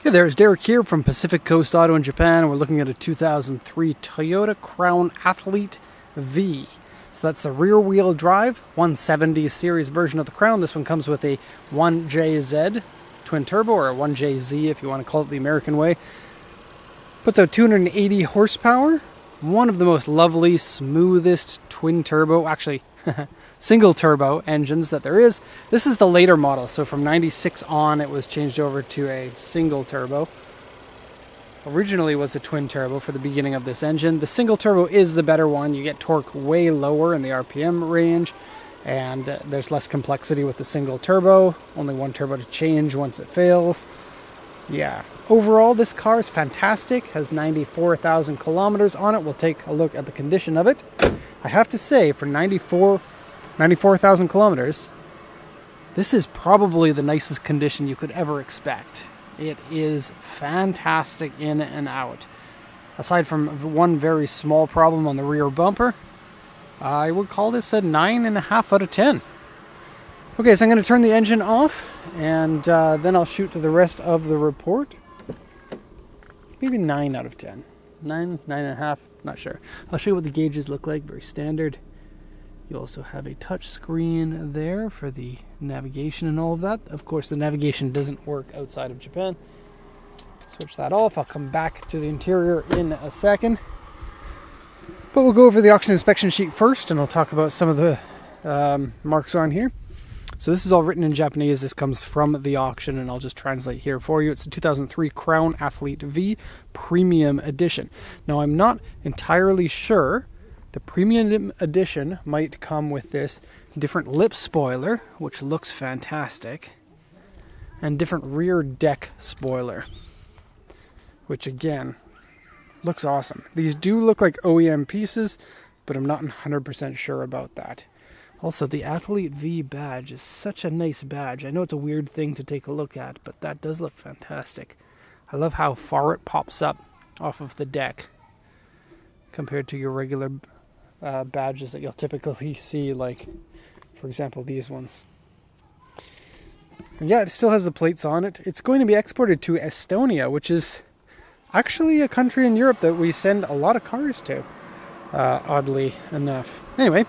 Hey there, it's Derek here from Pacific Coast Auto in Japan. We're looking at a 2003 Toyota Crown Athlete V. So that's the rear-wheel drive 170 series version of the Crown. This one comes with a 1JZ twin turbo, or a 1JZ if you want to call it the American way. Puts out 280 horsepower. One of the most lovely, smoothest twin turbo, actually single turbo engines that there is. This is the later model, so from 96 on it was changed over to a single turbo. Originally was a twin turbo for the beginning of this engine. The single turbo is the better one. You get torque way lower in the RPM range, and there's less complexity with the single turbo. Only one turbo to change once it fails. Yeah, overall this car is fantastic, has 94,000 kilometers on it. We'll take a look at the condition of it. I have to say, for 94,000 kilometers, this is probably the nicest condition you could ever expect. It is fantastic in and out. Aside from one very small problem on the rear bumper, I would call this a 9.5 out of 10. Okay, so I'm going to turn the engine off, and then I'll shoot to the rest of the report. Maybe 9 out of 10. 9.5, not sure. I'll show you what the gauges look like, very standard. You also have a touch screen there for the navigation and all of that. Of course, the navigation doesn't work outside of Japan. Switch that off. I'll come back to the interior in a second. But we'll go over the auction inspection sheet first, and I'll talk about some of the marks on here. So this is all written in Japanese. This comes from the auction, and I'll just translate here for you. It's a 2003 Crown Athlete V Premium Edition. Now, I'm not entirely sure. The Premium Edition might come with this different lip spoiler, which looks fantastic, and different rear deck spoiler, which again, looks awesome. These do look like OEM pieces, but I'm not 100% sure about that. Also, the Athlete V badge is such a nice badge. I know it's a weird thing to take a look at, but that does look fantastic. I love how far it pops up off of the deck compared to your regular badges that you'll typically see, like, for example, these ones. And yeah, it still has the plates on it. It's going to be exported to Estonia, which is actually a country in Europe that we send a lot of cars to, oddly enough. Anyway,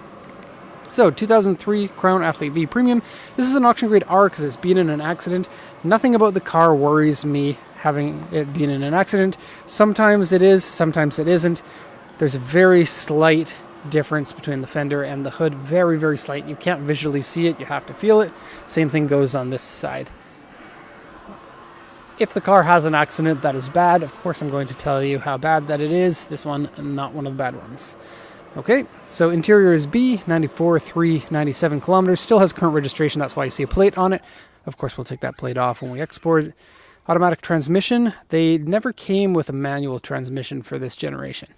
so 2003 Crown Athlete V Premium. This is an auction grade R because it's been in an accident. Nothing about the car worries me having it been in an accident. Sometimes it is, sometimes it isn't. There's a very slight difference between the fender and the hood. Very, very slight. You can't visually see it. You have to feel it. Same thing goes on this side. If the car has an accident that is bad, of course I'm going to tell you how bad that it is. This one, not one of the bad ones. Okay, so interior is B, 94,397 kilometers. Still has current registration. That's why you see a plate on it. Of course, we'll take that plate off when we export it. Automatic transmission. They never came with a manual transmission for this generation.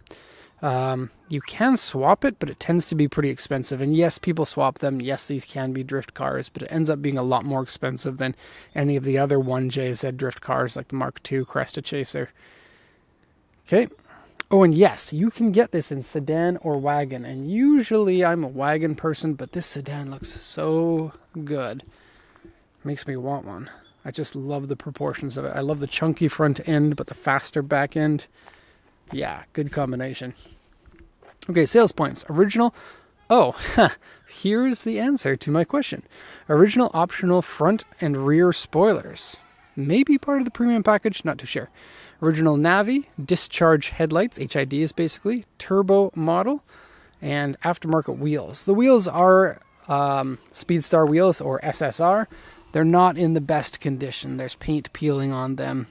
You can swap it, but it tends to be pretty expensive. And yes, people swap them. Yes, these can be drift cars, but it ends up being a lot more expensive than any of the other 1JZ drift cars like the Mark II Cresta Chaser. Okay. Oh, and yes, you can get this in sedan or wagon. And usually I'm a wagon person, but this sedan looks so good. Makes me want one. I just love the proportions of it. I love the chunky front end, but the faster back end. Yeah, good combination. Okay, sales points. Original. Oh, here's the answer to my question. Original optional front and rear spoilers. Maybe part of the premium package, not too sure. Original Navi, discharge headlights, HIDs basically, turbo model, and aftermarket wheels. The wheels are Speedstar wheels, or SSR. They're not in the best condition. There's paint peeling on them,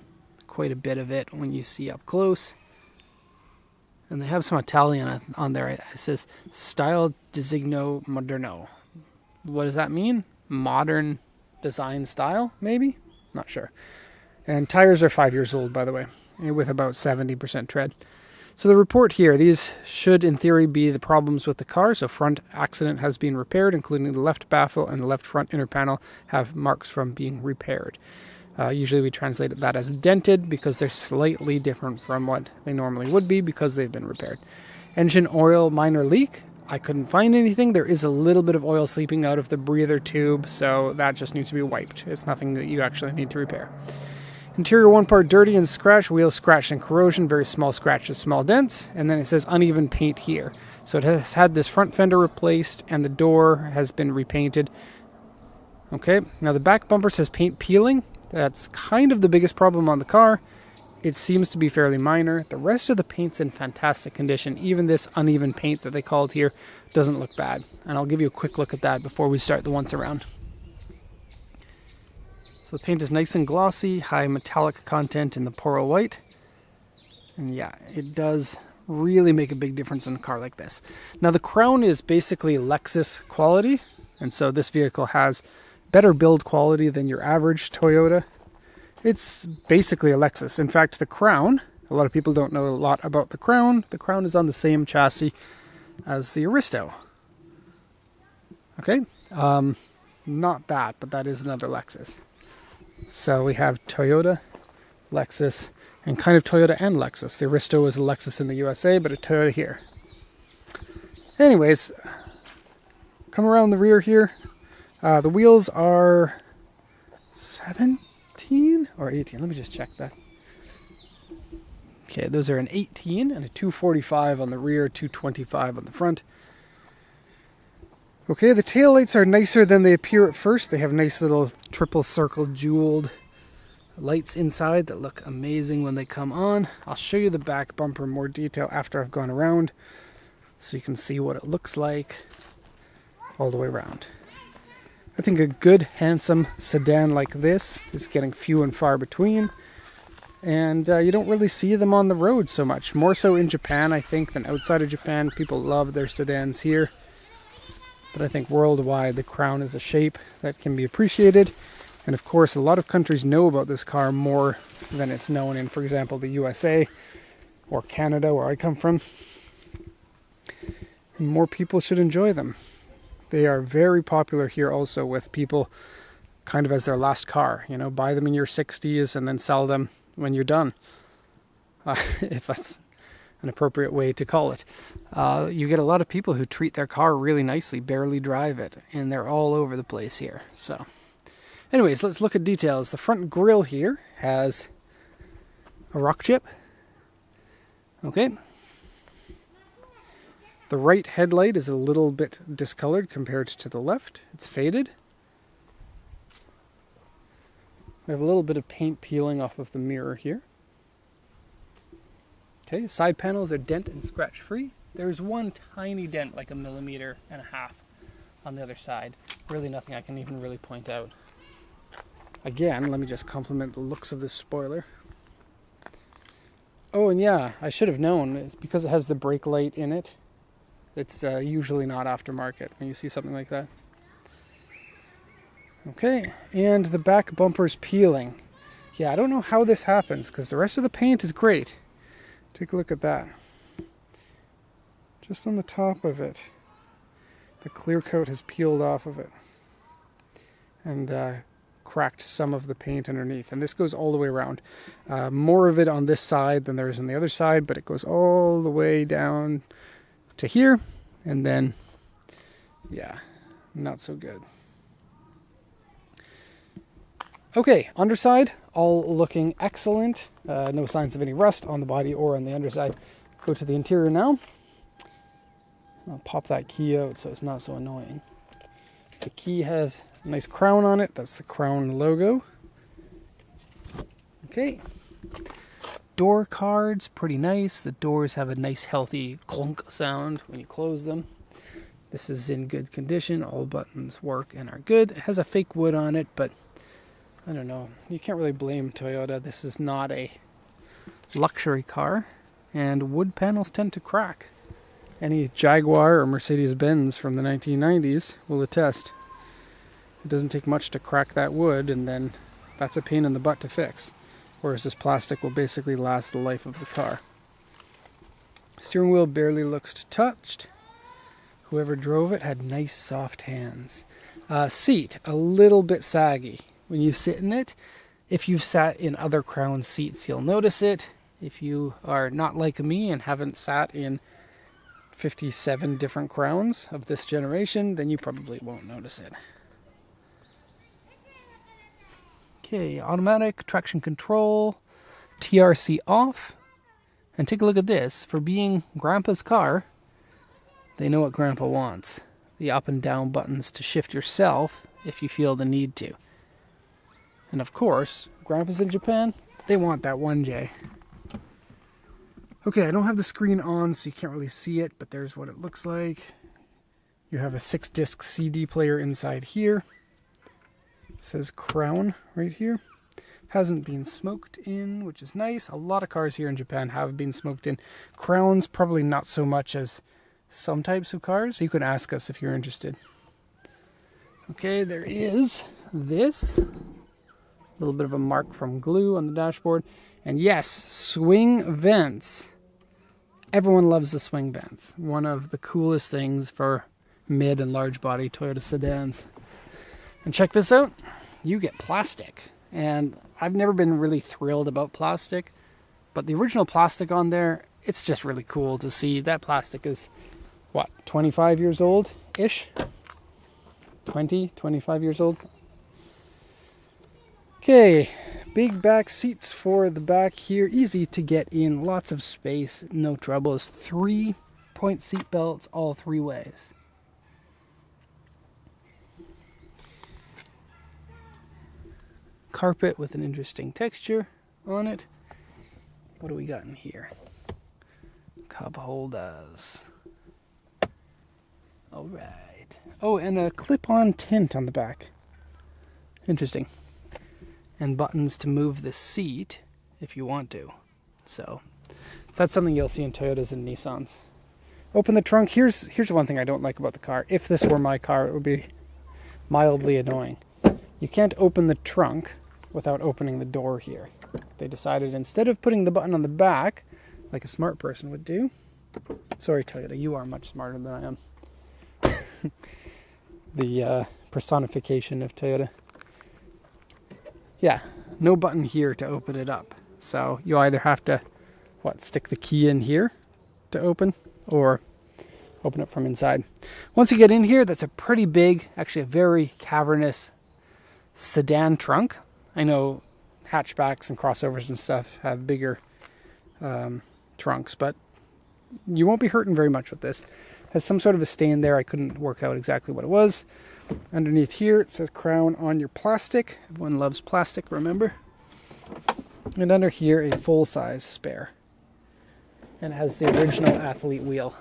quite a bit of it when you see up close. And they have some Italian on there. It says Style Designo Moderno. What does that mean? Modern design style, maybe? Not sure. And tires are 5 years old, by the way, with about 70% tread. So the report here, these should in theory be the problems with the car. So front accident has been repaired, including the left baffle and the left front inner panel have marks from being repaired. Usually we translate that as dented because they're slightly different from what they normally would be because they've been repaired. Engine oil minor leak. I couldn't find anything. There is a little bit of oil seeping out of the breather tube, so that just needs to be wiped. It's nothing that you actually need to repair. Interior one part dirty and scratched, wheels scratched and corrosion, very small scratches, small dents, and then it says uneven paint here. So it has had this front fender replaced and the door has been repainted. Okay, now the back bumper says paint peeling. That's kind of the biggest problem on the car. It seems to be fairly minor. The rest of the paint's in fantastic condition. Even this uneven paint that they called here doesn't look bad. And I'll give you a quick look at that before we start the once around. So the paint is nice and glossy, high metallic content in the pearl white. And yeah, it does really make a big difference in a car like this. Now the crown is basically Lexus quality. And so this vehicle has better build quality than your average Toyota. It's basically a Lexus. In fact, the crown, a lot of people don't know a lot about the crown. The crown is on the same chassis as the Aristo. Okay, not that, but that is another Lexus. So we have Toyota, Lexus, and kind of Toyota and Lexus. The Aristo is a Lexus in the USA, but a Toyota here. Anyways, come around the rear here. The wheels are 17 or 18. Let me just check that. Okay, those are an 18 and a 245 on the rear, 225 on the front. Okay, the taillights are nicer than they appear at first. They have nice little triple circle jeweled lights inside that look amazing when they come on. I'll show you the back bumper in more detail after I've gone around so you can see what it looks like all the way around. I think a good, handsome sedan like this is getting few and far between. And you don't really see them on the road so much. More so in Japan, I think, than outside of Japan. People love their sedans here. But I think worldwide, the Crown is a shape that can be appreciated. And of course, a lot of countries know about this car more than it's known in, for example, the USA or Canada, where I come from. And more people should enjoy them. They are very popular here also with people kind of as their last car. You know, buy them in your 60s and then sell them when you're done. If that's an appropriate way to call it. You get a lot of people who treat their car really nicely, barely drive it, and they're all over the place here. So, anyways, let's look at details. The front grille here has a rock chip. Okay. The right headlight is a little bit discolored compared to the left. It's faded. We have a little bit of paint peeling off of the mirror here. Okay, side panels are dent and scratch free. There's one tiny dent, like 1.5 millimeters on the other side. Really nothing I can even really point out. Again, let me just compliment the looks of this spoiler. Oh, and yeah, I should have known. It's because it has the brake light in it. It's usually not aftermarket when you see something like that. Okay, and the back bumper's peeling. Yeah, I don't know how this happens because the rest of the paint is great. Take a look at that. Just on the top of it, the clear coat has peeled off of it and cracked some of the paint underneath. And this goes all the way around. More of it on this side than there is on the other side, but it goes all the way down to here. And then, yeah, not so good. Okay, underside, all looking excellent. No signs of any rust on the body or on the underside. Go to the interior now. I'll pop that key out so it's not so annoying. The key has a nice crown on it. That's the Crown logo. Okay. Door cards, pretty nice. The doors have a nice healthy clunk sound when you close them. This is in good condition. All buttons work and are good. It has a fake wood on it, but I don't know. You can't really blame Toyota. This is not a luxury car, and wood panels tend to crack. Any Jaguar or Mercedes-Benz from the 1990s will attest. It doesn't take much to crack that wood, and then that's a pain in the butt to fix. Whereas this plastic will basically last the life of the car. Steering wheel barely looks touched. Whoever drove it had nice soft hands. Seat, a little bit saggy. When you sit in it, if you've sat in other Crown seats, you'll notice it. If you are not like me and haven't sat in 57 different Crowns of this generation, then you probably won't notice it. Okay, automatic, traction control, TRC off. And take a look at this. For being Grandpa's car, they know what Grandpa wants. The up and down buttons to shift yourself if you feel the need to. And of course, Grandpa's in Japan, they want that 1J. Okay, I don't have the screen on so you can't really see it, but there's what it looks like. You have a 6-disc CD player inside here. It says Crown right here. Hasn't been smoked in, which is nice. A lot of cars here in Japan have been smoked in. Crowns, probably not so much as some types of cars. You can ask us if you're interested. Okay, there is this. A little bit of a mark from glue on the dashboard. And yes, swing vents. Everyone loves the swing vents. One of the coolest things for mid and large body Toyota sedans. And check this out. You get plastic. And I've never been really thrilled about plastic, but the original plastic on there, it's just really cool to see. That plastic is, what, 25 years old-ish? 25 years old? Okay, big back seats for the back here. Easy to get in, lots of space, no troubles. 3-point seat belts all 3 ways. Carpet with an interesting texture on it. What do we got in here? Cup holders. All right. Oh, and a clip-on tint on the back. Interesting. And buttons to move the seat if you want to. So that's something you'll see in Toyotas and Nissans. Open the trunk. Here's one thing I don't like about the car. If this were my car, it would be mildly annoying. You can't open the trunk without opening the door here. They decided instead of putting the button on the back, like a smart person would do. Sorry, Toyota, you are much smarter than I am. The personification of Toyota. Yeah, no button here to open it up. So you either have to, stick the key in here to open, or open it from inside. Once you get in here, that's a pretty big, actually a very cavernous sedan trunk. I know hatchbacks and crossovers and stuff have bigger trunks, but you won't be hurting very much with this. It has some sort of a stain there. I couldn't work out exactly what it was. Underneath here, it says Crown on your plastic. Everyone loves plastic, remember? And under here, a full-size spare. And it has the original athlete wheel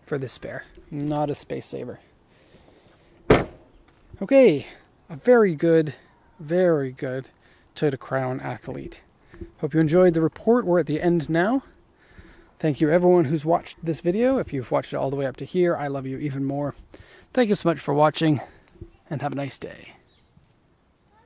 for the spare, not a space saver. Okay, a very good Toyota Crown Athlete. Hope you enjoyed the report. We're at the end now. Thank you everyone who's watched this video. If you've watched it all the way up to here, I love you even more. Thank you so much for watching, and have a nice day.